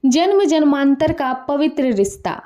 जन्म जन्मांतर का पवित्र रिश्ता।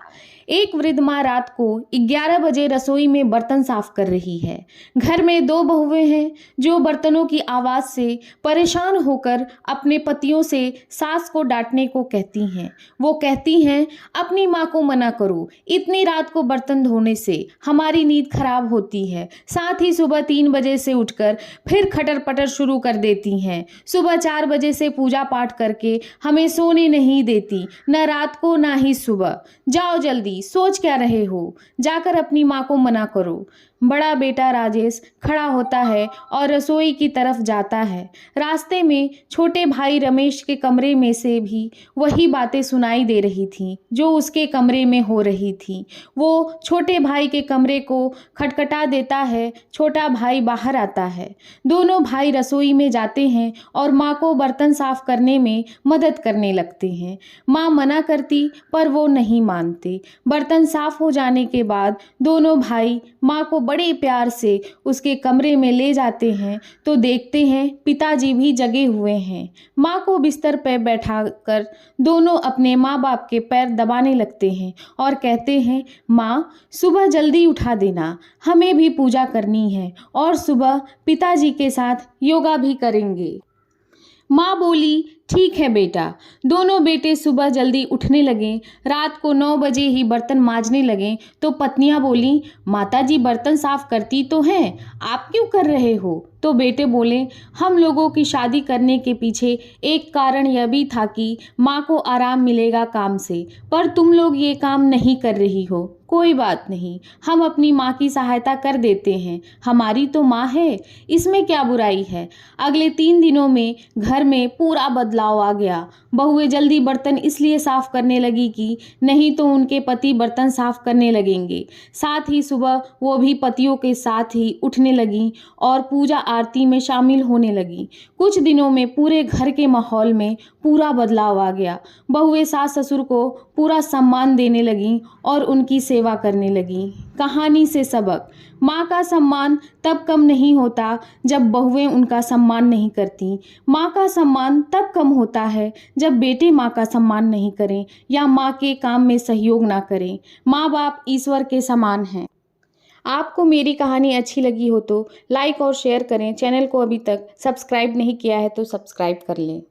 एक वृद्ध माँ रात को 11 बजे रसोई में बर्तन साफ कर रही है। घर में दो बहुएं हैं जो बर्तनों की आवाज़ से परेशान होकर अपने पतियों से सास को डांटने को कहती हैं। वो कहती हैं, अपनी माँ को मना करो, इतनी रात को बर्तन धोने से हमारी नींद खराब होती है। साथ ही सुबह 3 बजे से उठकर फिर खटर पटर शुरू कर देती हैं। सुबह 4 बजे से पूजा पाठ करके हमें सोने नहीं देती, न रात को ना ही सुबह। जाओ जल्दी, सोच क्या रहे हो, जाकर अपनी माँ को मना करो। बड़ा बेटा राजेश खड़ा होता है और रसोई की तरफ जाता है। रास्ते में छोटे भाई रमेश के कमरे में से भी वही बातें सुनाई दे रही थीं जो उसके कमरे में हो रही थी। वो छोटे भाई के कमरे को खटखटा देता है। छोटा भाई बाहर आता है। दोनों भाई रसोई में जाते हैं और माँ को बर्तन साफ करने में मदद करने लगते हैं। माँ मना करती पर वो नहीं मानते। बर्तन साफ हो जाने के बाद दोनों भाई माँ को बड़े प्यार से उसके कमरे में ले जाते हैं तो देखते हैं पिताजी भी जगे हुए हैं। माँ को बिस्तर पर बैठाकर दोनों अपने माँ बाप के पैर दबाने लगते हैं और कहते हैं, माँ सुबह जल्दी उठा देना, हमें भी पूजा करनी है और सुबह पिताजी के साथ योगा भी करेंगे। माँ बोली, ठीक है बेटा। दोनों बेटे सुबह जल्दी उठने लगे। रात को 9 बजे ही बर्तन मांजने लगे तो पत्नियां बोली, माताजी बर्तन साफ करती तो हैं, आप क्यों कर रहे हो? तो बेटे बोले, हम लोगों की शादी करने के पीछे एक कारण यह भी था कि माँ को आराम मिलेगा काम से, पर तुम लोग ये काम नहीं कर रही हो। कोई बात नहीं, हम अपनी माँ की सहायता कर देते हैं, हमारी तो माँ है, इसमें क्या बुराई है। अगले 3 दिनों में घर में पूरा बदलाव आ गया। बहुएं जल्दी बर्तन इसलिए साफ करने लगी कि नहीं तो उनके पति बर्तन साफ करने लगेंगे। साथ ही सुबह वो भी पतियों के साथ ही उठने लगी और पूजा आरती में शामिल होने लगी। कुछ दिनों में पूरे घर के माहौल में पूरा बदलाव आ गया। बहुएं सास ससुर को पूरा सम्मान देने लगी और उनकी सेवा करने लगी। कहानी से सबक, माँ का सम्मान तब कम नहीं होता जब बहुएं उनका सम्मान नहीं करती। माँ का सम्मान तब कम होता है जब बेटे माँ का सम्मान नहीं करें या माँ के काम में सहयोग ना करें। माँ बाप ईश्वर के समान हैं। आपको मेरी कहानी अच्छी लगी हो तो लाइक और शेयर करें। चैनल को अभी तक सब्सक्राइब नहीं किया है तो सब्सक्राइब कर लें।